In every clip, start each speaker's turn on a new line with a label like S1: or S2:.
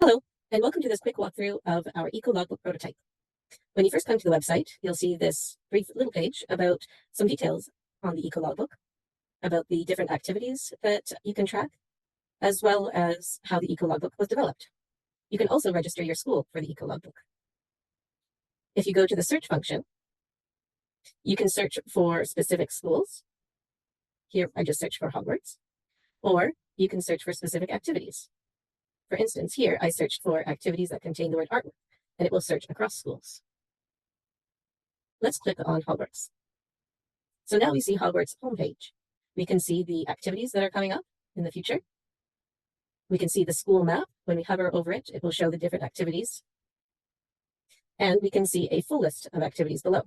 S1: Hello, and welcome to this quick walkthrough of our Eco-Logbook prototype. When you first come to the website, you'll see this brief little page about some details on the Eco-Logbook, about the different activities that you can track, as well as how the Eco-Logbook was developed. You can also register your school for the Eco-Logbook. If you go to the search function, you can search for specific schools. Here, I just searched for Hogwarts, or you can search for specific activities. For instance, here I searched for activities that contain the word artwork, and it will search across schools. Let's click on Hogwarts. So now we see Hogwarts homepage. We can see the activities that are coming up in the future. We can see the school map. When we hover over it, it will show the different activities. And we can see a full list of activities below.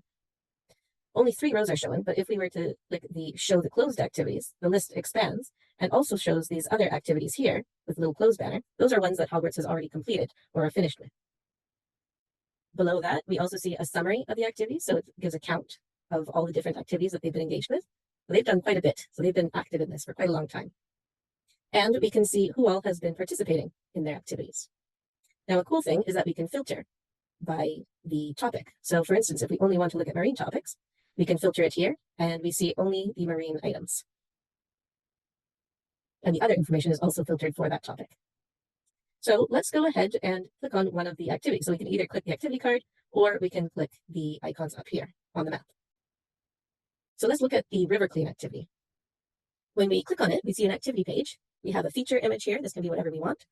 S1: Only 3 rows are shown, but if we were to click the Show the Closed Activities, the list expands and also shows these other activities here with a little close banner. Those are ones that Hogwarts has already completed or are finished with. Below that, we also see a summary of the activities, so it gives a count of all the different activities that they've been engaged with. They've done quite a bit, so they've been active in this for quite a long time. And we can see who all has been participating in their activities. Now, a cool thing is that we can filter by the topic. So for instance, if we only want to look at marine topics, we can filter it here, and we see only the marine items. And the other information is also filtered for that topic. So let's go ahead and click on one of the activities. So we can either click the activity card, or we can click the icons up here on the map. So let's look at the river clean activity. When we click on it, we see an activity page. We have a feature image here. This can be whatever we want.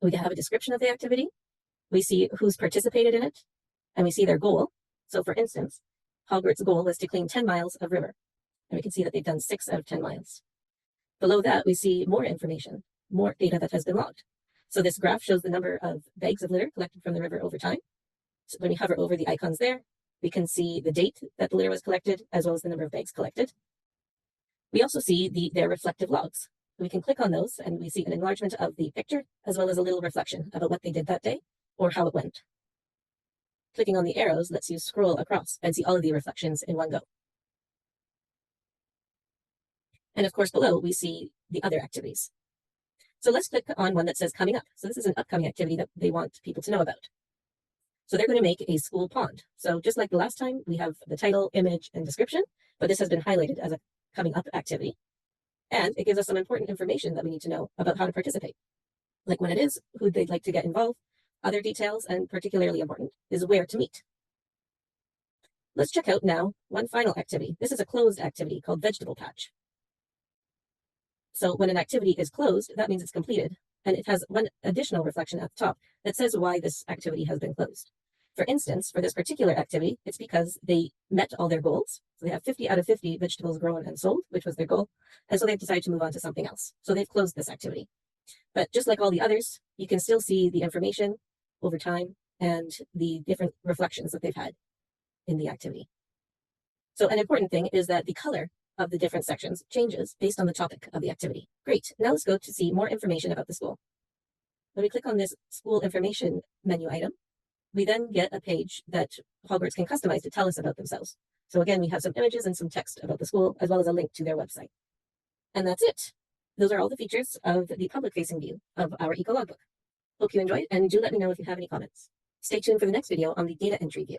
S1: We can have a description of the activity. We see who's participated in it, and we see their goal. So for instance, Hogwarts' goal is to clean 10 miles of river, and we can see that they've done 6 out of 10 miles. Below that, we see more information, more data that has been logged. So this graph shows the number of bags of litter collected from the river over time. So when we hover over the icons there, we can see the date that the litter was collected, as well as the number of bags collected. We also see their reflective logs. We can click on those, and we see an enlargement of the picture, as well as a little reflection about what they did that day or how it went. Clicking on the arrows lets you scroll across and see all of the reflections in one go. And of course, below we see the other activities. So let's click on one that says coming up. So this is an upcoming activity that they want people to know about. So they're going to make a school pond. So just like the last time, we have the title, image, and description, but this has been highlighted as a coming up activity. And it gives us some important information that we need to know about how to participate, like when it is, who they'd like to get involved. Other details, and particularly important, is where to meet. Let's check out now one final activity. This is a closed activity called Vegetable Patch. So when an activity is closed, that means it's completed, and it has one additional reflection at the top that says why this activity has been closed. For instance, for this particular activity, it's because they met all their goals. So they have 50 out of 50 vegetables grown and sold, which was their goal, and so they've decided to move on to something else. So they've closed this activity. But just like all the others, you can still see the information over time and the different reflections that they've had in the activity. So an important thing is that the color of the different sections changes based on the topic of the activity. Great. Now let's go to see more information about the school. When we click on this school information menu item, we then get a page that Hogwarts can customize to tell us about themselves. So again, we have some images and some text about the school, as well as a link to their website. And that's it. Those are all the features of the public-facing view of our Eco-Logbook. Hope you enjoyed, and do let me know if you have any comments. Stay tuned for the next video on the data entry view.